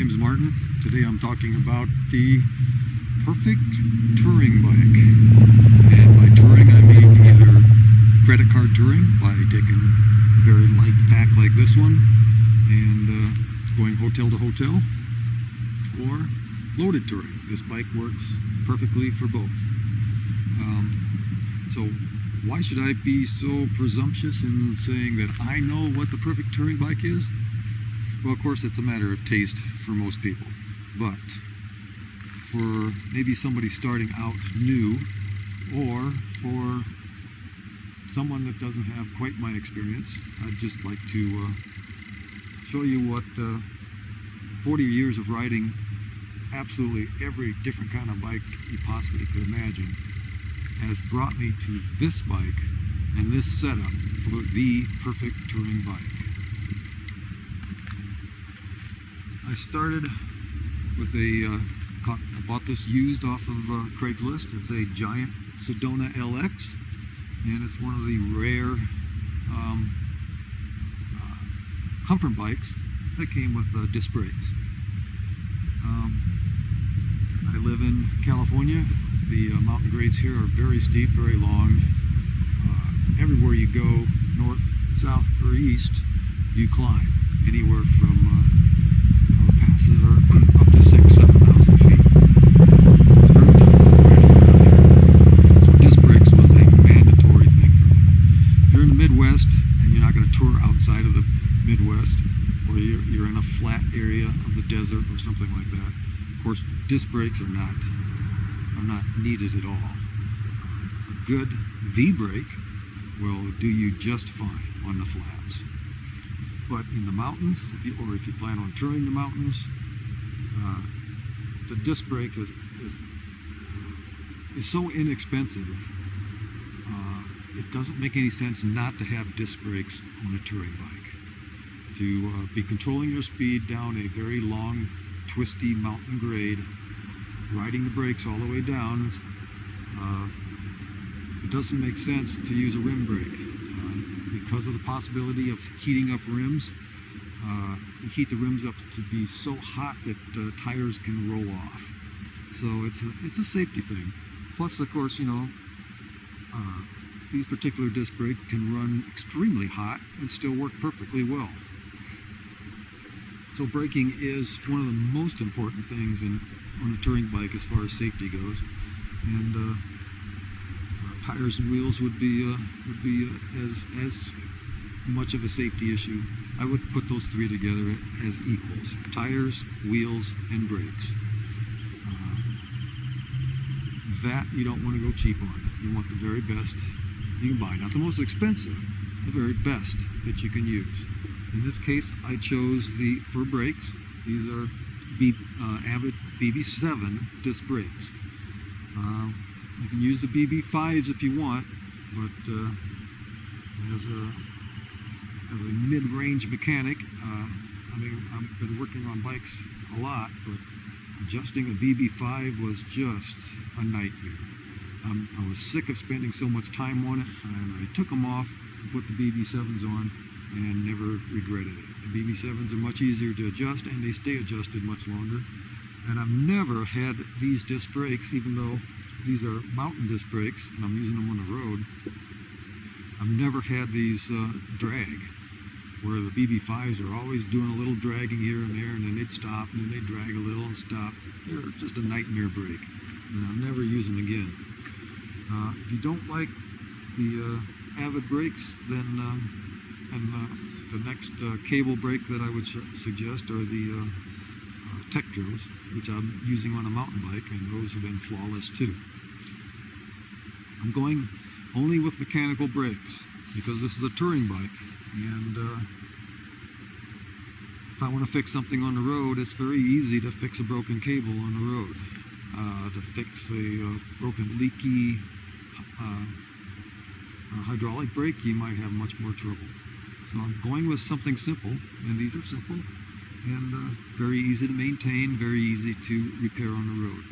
name's Martin. Today I'm talking about the perfect touring bike. And by touring I mean either credit card touring by taking a very light pack like this one and going hotel to hotel, or loaded touring. This bike works perfectly for both. So why should I be so presumptuous in saying that I know what the perfect touring bike is? Well, of course, it's a matter of taste for most people. But for maybe somebody starting out new, or for someone that doesn't have quite my experience, I'd just like to show you what 40 years of riding absolutely every different kind of bike you possibly could imagine has brought me to this bike and this setup for the perfect touring bike. I started with I bought this used off of Craigslist. It's a giant Sedona LX, and it's one of the rare comfort bikes that came with disc brakes. I live in California. The mountain grades here are very steep, very long. Everywhere you go, north, south, or east, you climb. Anywhere from passes are up to 6,000–7,000 feet. It's very difficult riding around here. So disc brakes was a mandatory thing for me. If you're in the Midwest and you're not going to tour outside of the Midwest, or you're in a flat area of the desert or something like that, of course, disc brakes are not needed at all. A good V-brake will do you just fine on the flats. But in the mountains, if you plan on touring the mountains, the disc brake is so inexpensive, it doesn't make any sense not to have disc brakes on a touring bike. To be controlling your speed down a very long, twisty mountain grade, riding the brakes all the way down, it doesn't make sense to use a rim brake. Because of the possibility of heating up rims, you heat the rims up to be so hot that tires can roll off. So it's a safety thing. Plus, of course, these particular disc brakes can run extremely hot and still work perfectly well. So braking is one of the most important things on a touring bike as far as safety goes, and tires and wheels would be as much of a safety issue. I would put those three together as equals: tires, wheels, and brakes. That you don't want to go cheap on. You want the very best you can buy, not the most expensive, the very best that you can use. In this case, I chose for brakes, these are Avid BB7 disc brakes. You can use the BB5s if you want, but as a mid-range mechanic, I've been working on bikes a lot, but adjusting a BB5 was just a nightmare. I was sick of spending so much time on it, and I took them off and put the BB7s on, and never regretted it. The BB7s are much easier to adjust, and they stay adjusted much longer. And I've never had these disc brakes, even though these are mountain disc brakes, and I'm using them on the road. I've never had these drag, where the BB5s are always doing a little dragging here and there, and then they'd stop, and then they'd drag a little and stop. They're just a nightmare brake, and I'll never use them again. If you don't like the Avid brakes, then the next cable brake that I would suggest are the Tektros, which I'm using on a mountain bike, and those have been flawless too. I'm going only with mechanical brakes because this is a touring bike, and if I want to fix something on the road, it's very easy to fix a broken cable on the road. To fix a broken leaky hydraulic brake, you might have much more trouble. So I'm going with something simple, and these are simple and very easy to maintain, very easy to repair on the road.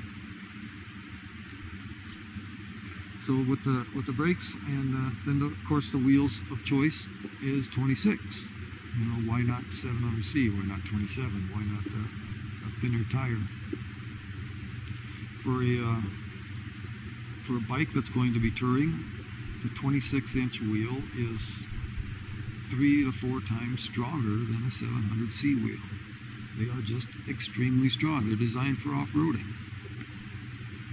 So with the brakes, and then of course the wheels of choice is 26. Why not 700C? Why not 27? Why not thinner tire. For a bike that's going to be touring, the 26-inch wheel is 3 to 4 times stronger than a 700C wheel. They are just extremely strong. They're designed for off-roading.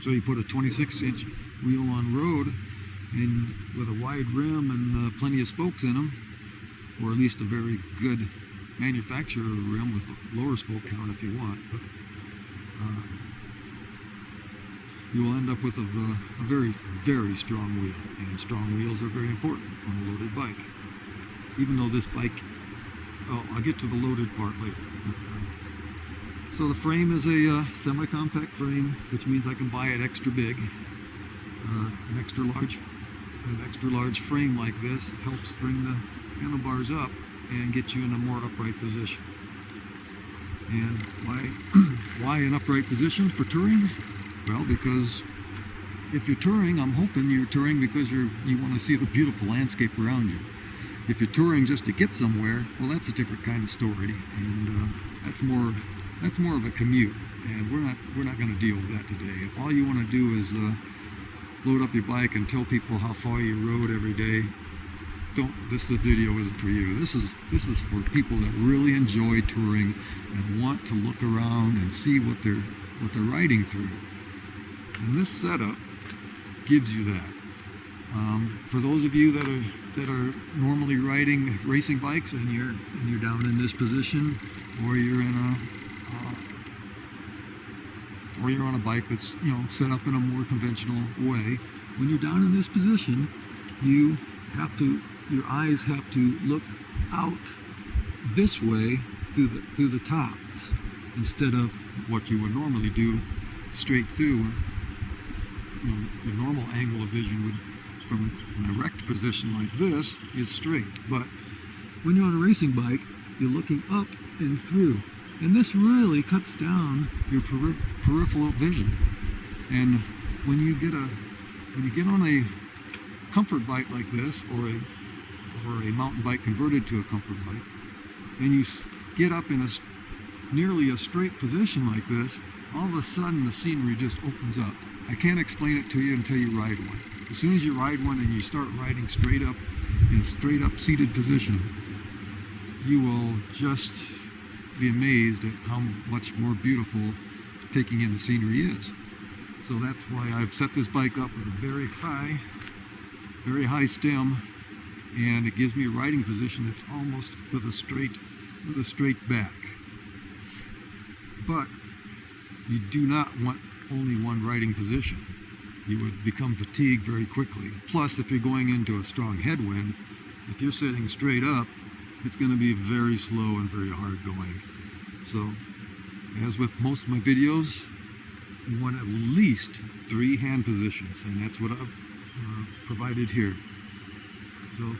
So you put a 26-inch wheel on road, and with a wide rim and plenty of spokes in them, or at least a very good manufacturer rim with a lower spoke count if you want. But, you will end up with a very, very strong wheel, and strong wheels are very important on a loaded bike. Even though this bike, I'll get to the loaded part later. So the frame is a semi-compact frame, which means I can buy it extra big. An extra large frame like this helps bring the handlebars up and get you in a more upright position. And why an upright position for touring? Well, because if you're touring, I'm hoping you're touring because you want to see the beautiful landscape around you. If you're touring just to get somewhere, well, that's a different kind of story, and that's more of a commute. And we're not going to deal with that today. If all you want to do is load up your bike and tell people how far you rode every day, this video isn't for you. This is for people that really enjoy touring and want to look around and see what they're riding through. And this setup gives you that. For those of you that are normally riding racing bikes and you're down in this position, or you're on a bike that's set up in a more conventional way, when you're down in this position, your eyes have to look out this way through the tops instead of what you would normally do straight through. The normal angle of vision would, from an erect position like this, is straight. But when you're on a racing bike, you're looking up and through. And this really cuts down your peripheral vision. And when you get on a comfort bike like this, or a mountain bike converted to a comfort bike, and you get up in nearly a straight position like this, all of a sudden the scenery just opens up. I can't explain it to you until you ride one. As soon as you ride one and you start riding straight up in a straight up seated position, you will just be amazed at how much more beautiful taking in the scenery is. So that's why I've set this bike up with a very high stem, and it gives me a riding position that's almost with a straight back. But you do not want only one riding position. You would become fatigued very quickly. Plus, if you're going into a strong headwind, if you're sitting straight up, it's going to be very slow and very hard going. So, as with most of my videos, you want at least 3 hand positions, and that's what I've provided here. So,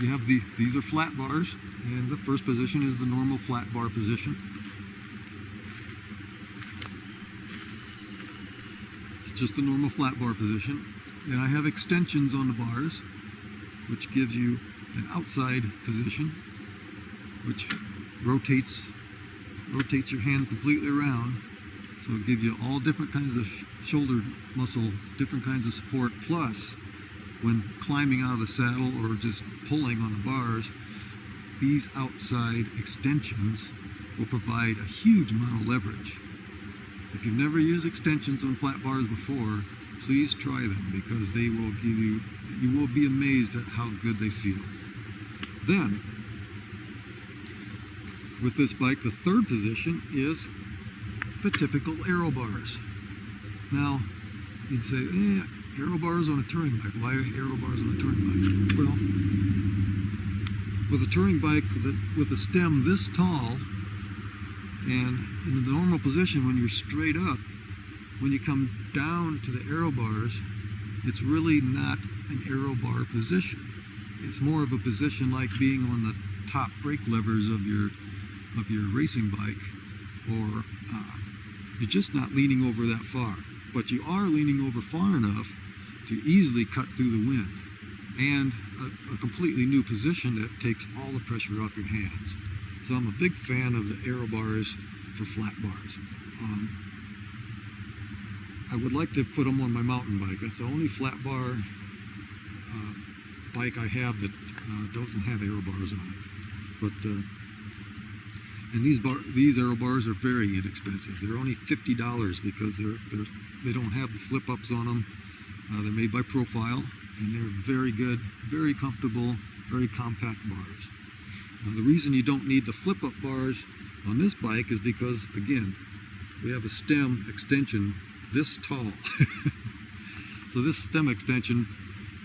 you have these are flat bars, and the first position is the normal flat bar position. Just a normal flat bar position. And I have extensions on the bars, which gives you an outside position, which rotates your hand completely around. So it gives you all different kinds of shoulder muscle, different kinds of support. Plus, when climbing out of the saddle or just pulling on the bars, these outside extensions will provide a huge amount of leverage. If you've never used extensions on flat bars before, please try them, because they will you will be amazed at how good they feel. Then, with this bike, the third position is the typical aero bars. Now, you'd say, aero bars on a touring bike. Why aero bars on a touring bike? Well, with a touring bike with a stem this tall, and in the normal position when you're straight up, when you come down to the aero bars, it's really not an aero bar position. It's more of a position like being on the top brake levers of your racing bike, or you're just not leaning over that far. But you are leaning over far enough to easily cut through the wind, and a completely new position that takes all the pressure off your hands. So I'm a big fan of the aero bars for flat bars. I would like to put them on my mountain bike. That's the only flat bar bike I have that doesn't have aero bars on it. But and these aero bars are very inexpensive. They're only $50 because they don't have the flip ups on them. They're made by Profile, and they're very good, very comfortable, very compact bars. The reason you don't need the flip up bars on this bike is because, again, we have a stem extension this tall. So this stem extension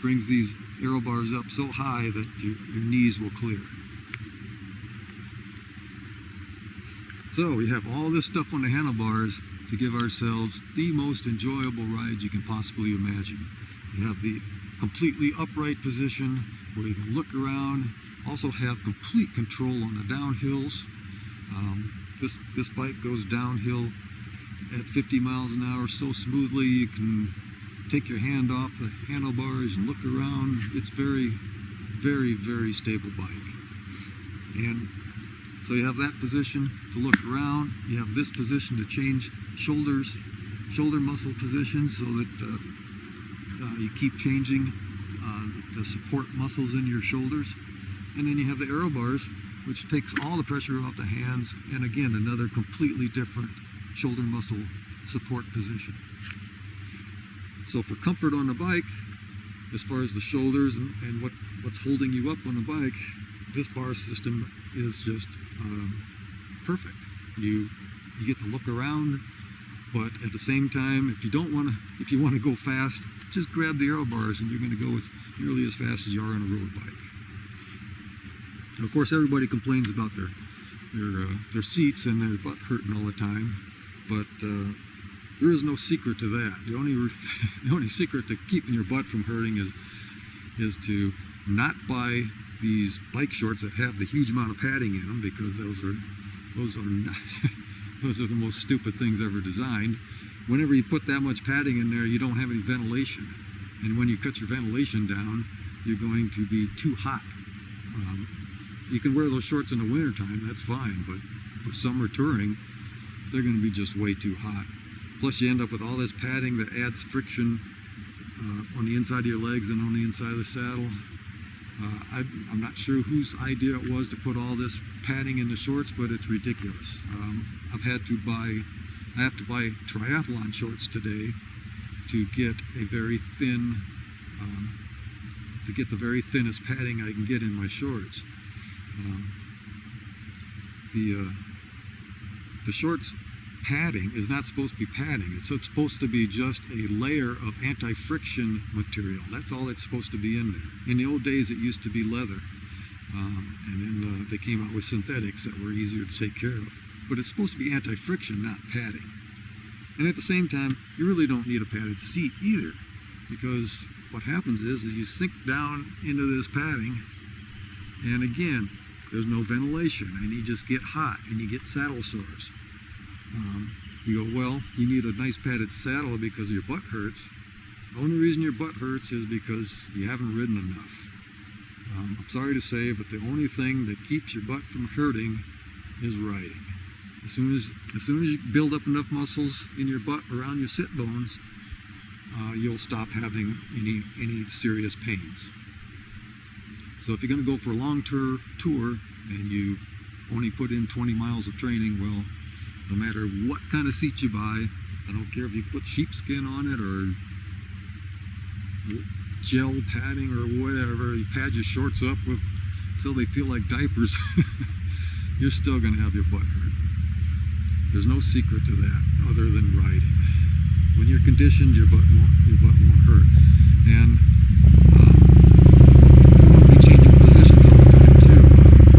brings these aero bars up so high that your knees will clear. So we have all this stuff on the handlebars to give ourselves the most enjoyable ride you can possibly imagine. You have the completely upright position where you can look around, also have complete control on the downhills. This bike goes downhill at 50 miles an hour so smoothly you can take your hand off the handlebars and look around. It's very, very, very stable bike. And so you have that position to look around. You have this position to change shoulder muscle positions so that you keep changing the support muscles in your shoulders. And then you have the aero bars, which takes all the pressure off the hands, and again, another completely different shoulder muscle support position. So for comfort on the bike, as far as the shoulders and what's holding you up on the bike, this bar system is just perfect. You get to look around, but at the same time, if you want to go fast, just grab the aero bars and you're going to go as nearly as fast as you are on a road bike. And of course, everybody complains about their seats and their butt hurting all the time, but there is no secret to that. The only secret to keeping your butt from hurting is to not buy these bike shorts that have the huge amount of padding in them, because those are the most stupid things ever designed. Whenever you put that much padding in there, you don't have any ventilation, and when you cut your ventilation down, you're going to be too hot. You can wear those shorts in the wintertime, that's fine, but for summer touring, they're going to be just way too hot. Plus you end up with all this padding that adds friction on the inside of your legs and on the inside of the saddle. I'm not sure whose idea it was to put all this padding in the shorts, but it's ridiculous. I have to buy triathlon shorts today to get a very thin, the very thinnest padding I can get in my shorts. The shorts padding is not supposed to be padding. It's supposed to be just a layer of anti-friction material. That's all it's supposed to be in there. In the old days, it used to be leather, and then they came out with synthetics that were easier to take care of. But it's supposed to be anti-friction, not padding. And at the same time, you really don't need a padded seat either, because what happens is you sink down into this padding, and again, there's no ventilation, and you just get hot, and you get saddle sores. You go, well, you need a nice padded saddle because your butt hurts. The only reason your butt hurts is because you haven't ridden enough. I'm sorry to say, but the only thing that keeps your butt from hurting is riding. As soon as you build up enough muscles in your butt around your sit bones, you'll stop having any serious pains. So if you're going to go for a long tour and you only put in 20 miles of training, well, no matter what kind of seat you buy, I don't care if you put sheepskin on it or gel padding or whatever, you pad your shorts up with so they feel like diapers, you're still going to have your butt hurt. There's no secret to that other than riding. When you're conditioned, your butt won't hurt. And be changing positions all the time too.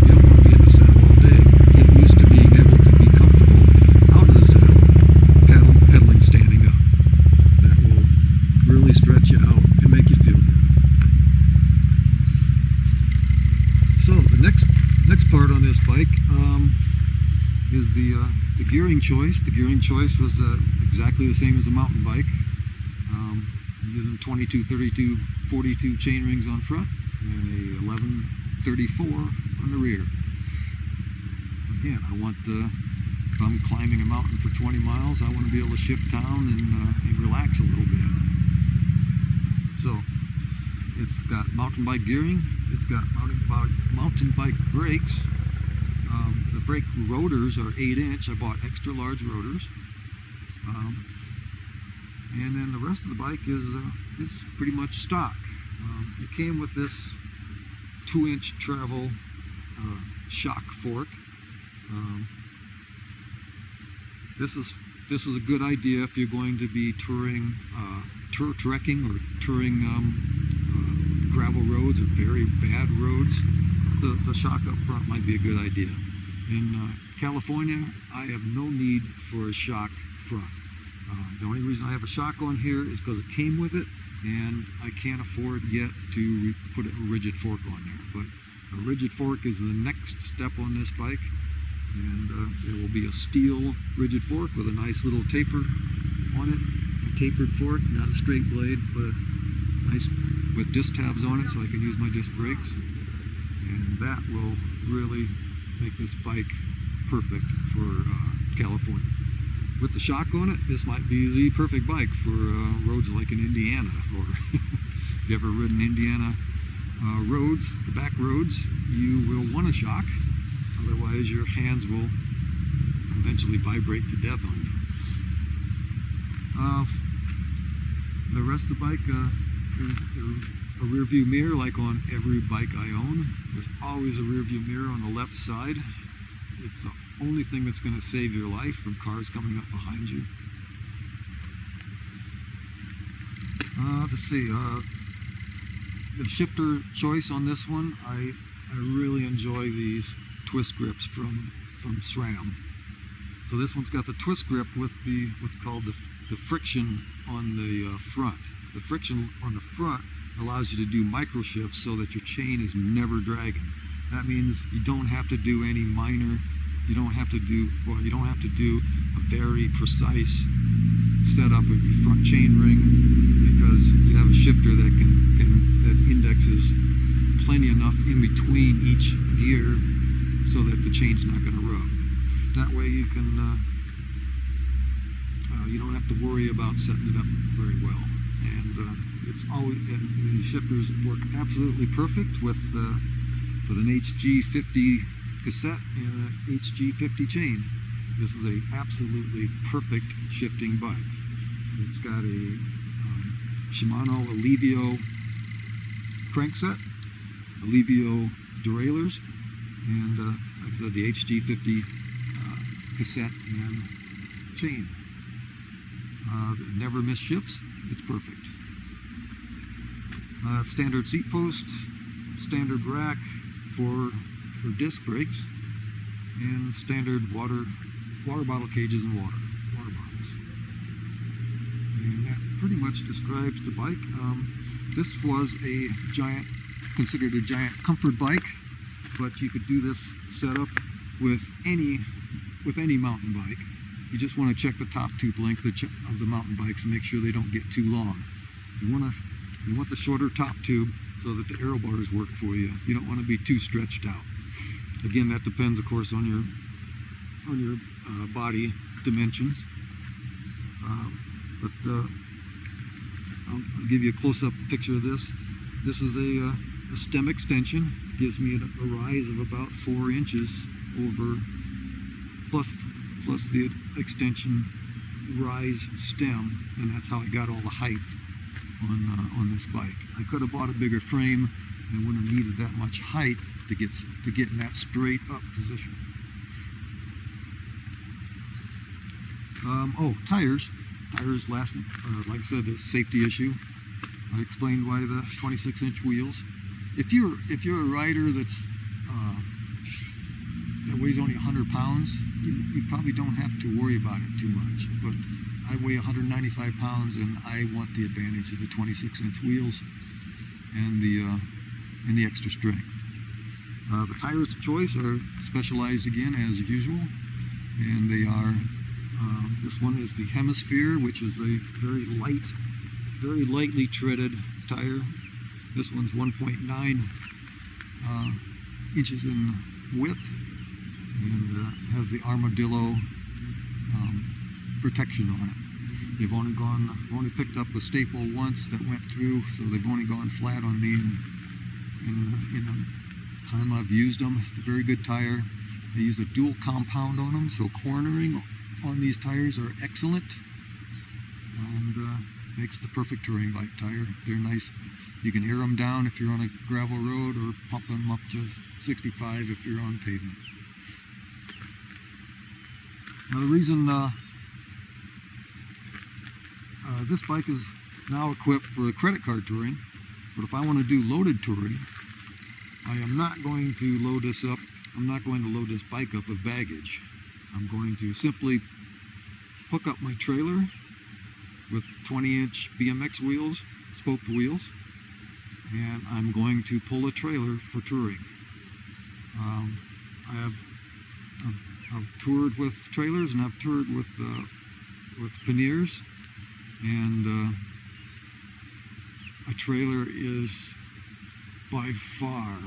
You don't want to be in the saddle all day. Get used to being able to be comfortable out of the saddle, pedaling standing up. That will really stretch you out and make you feel good. So the next part on this bike is the gearing choice. The gearing choice was exactly the same as a mountain bike. Using 22, 32, 42 chain rings on front and a 11, 34 on the rear. Again, I want if I'm climbing a mountain for 20 miles, I want to be able to shift down and relax a little bit. So it's got mountain bike gearing. It's got mountain bike brakes. The brake rotors are 8-inch. I bought extra large rotors. And then the rest of the bike is pretty much stock. It came with this 2-inch travel shock fork. This is a good idea if you're going to be touring, trekking or touring gravel roads or very bad roads. The shock up front might be a good idea. In California, I have no need for a shock front. The only reason I have a shock on here is because it came with it, and I can't afford yet to put a rigid fork on there. But a rigid fork is the next step on this bike, and there will be a steel rigid fork with a nice little taper on it. A tapered fork, not a straight blade, but nice with disc tabs on it so I can use my disc brakes. And that will really make this bike perfect for California. With the shock on it, this might be the perfect bike for roads like in Indiana, or if you ever ridden Indiana roads, the back roads, you will want a shock. Otherwise, your hands will eventually vibrate to death on you. The rest of the bike is a rear view mirror, like on every bike I own. There's always a rear view mirror on the left side. It's the only thing that's going to save your life from cars coming up behind you. Let's see, the shifter choice on this one, I really enjoy these twist grips from SRAM. So this one's got the twist grip with what's called the friction on the front. The friction on the front allows you to do micro shifts so that your chain is never dragging. That means you don't have to do any minor, you don't have to do a very precise setup of your front chain ring, because you have a shifter that that indexes plenty enough in between each gear so that the chain's not going to rub. That way you can you don't have to worry about setting it up very well. And the shifters work absolutely perfect with an HG50 cassette and an HG50 chain. This is a absolutely perfect shifting bike. It's got a Shimano Alivio crankset, Alivio derailleurs, and like I said, the HG50 cassette and chain. Never miss shifts. It's perfect. Standard seat post, standard rack for disc brakes, and standard water bottle cages and water bottles. And that pretty much describes the bike. This was considered a giant comfort bike, but you could do this setup with any mountain bike. You just want to check the top tube length of the mountain bikes and make sure they don't get too long. You want the shorter top tube so that the aero bars work for you. You don't want to be too stretched out. Again, that depends, of course, on your body dimensions. I'll give you a close-up picture of this. This is a stem extension. Gives me a rise of about 4 inches over plus the extension rise stem, and that's how I got all the height on this bike. I could have bought a bigger frame and wouldn't have needed that much height to get in that straight up position. Tires. Tires last, like I said, the safety issue. I explained why the 26-inch wheels. If you're a rider that weighs only 100 pounds, you probably don't have to worry about it too much. But I weigh 195 pounds, and I want the advantage of the 26-inch wheels and the extra strength. The tires of choice are Specialized again, as usual, and they are. This one is the Hemisphere, which is a very lightly treaded tire. This one's 1.9 inches in width, and has the Armadillo protection on it. They've only picked up a staple once that went through, so they've only gone flat on me in the time I've used them. It's a very good tire. They use a dual compound on them, so cornering on these tires are excellent, and makes the perfect touring bike tire. They're nice. You can air them down if you're on a gravel road, or pump them up to 65 if you're on pavement. Now the reason this bike is now equipped for credit card touring, but if I want to do loaded touring, I am not going to load this up. I'm not going to load this bike up with baggage. I'm going to simply hook up my trailer with 20-inch BMX wheels, spoked wheels, and I'm going to pull a trailer for touring. I've toured with trailers, and I've toured with panniers, and a trailer is by far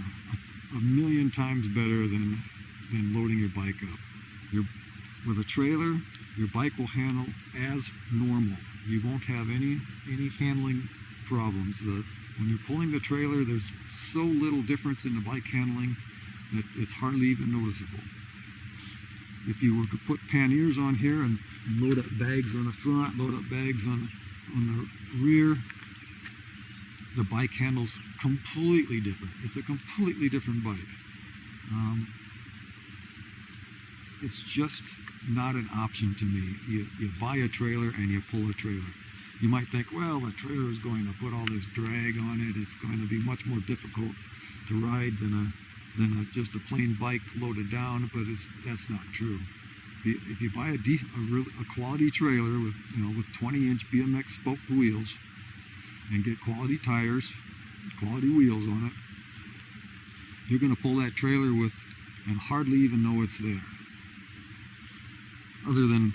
a million times better than loading your bike up. With a trailer, your bike will handle as normal. You won't have any handling problems. When you're pulling the trailer, there's so little difference in the bike handling that it's hardly even noticeable. If you were to put panniers on here and load up bags on the front, load up bags on the rear, the bike handles completely different. It's a completely different bike. It's just not an option to me. You buy a trailer and you pull a trailer. You might think, well, a trailer is going to put all this drag on it. It's going to be much more difficult to ride than just a plain bike loaded down, but that's not true. If you buy a quality trailer with 20-inch BMX spoked wheels and get quality tires, quality wheels on it, you're going to pull that trailer with and hardly even know it's there, other than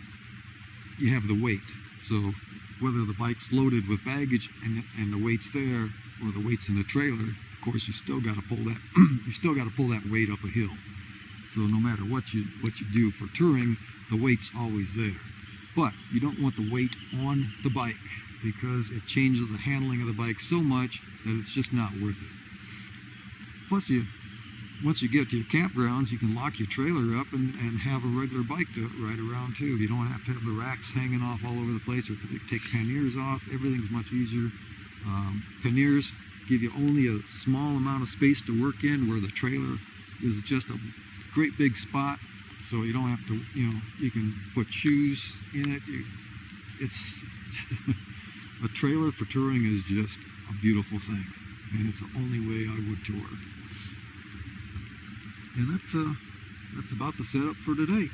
you have the weight. So whether the bike's loaded with baggage and the weight's there, or the weight's in the trailer, of course you still got to pull that you still got to pull that weight up a hill. So no matter what you do for touring, the weight's always there. But you don't want the weight on the bike, because it changes the handling of the bike so much that it's just not worth it. Plus, once you get to your campgrounds, you can lock your trailer up and have a regular bike to ride around too. You don't have to have the racks hanging off all over the place, or take panniers off. Everything's much easier. Panniers give you only a small amount of space to work in, where the trailer is just a great big spot, so you don't have to, you can put shoes in it. It's a trailer for touring is just a beautiful thing, and it's the only way I would tour. And that's about the setup for today.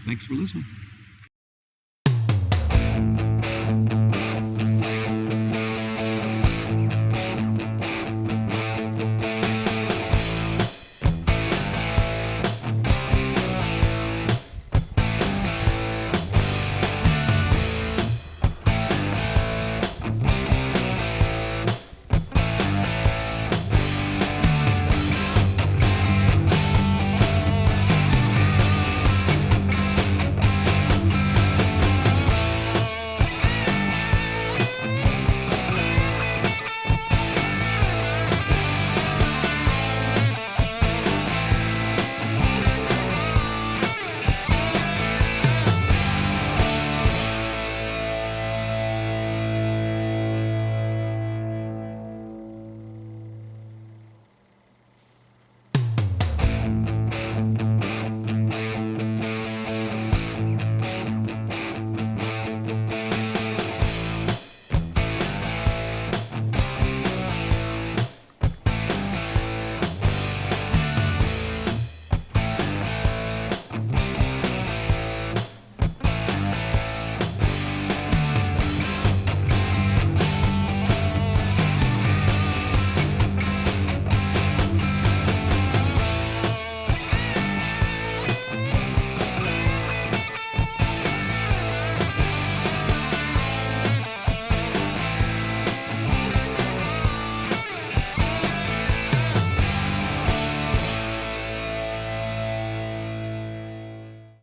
Thanks for listening.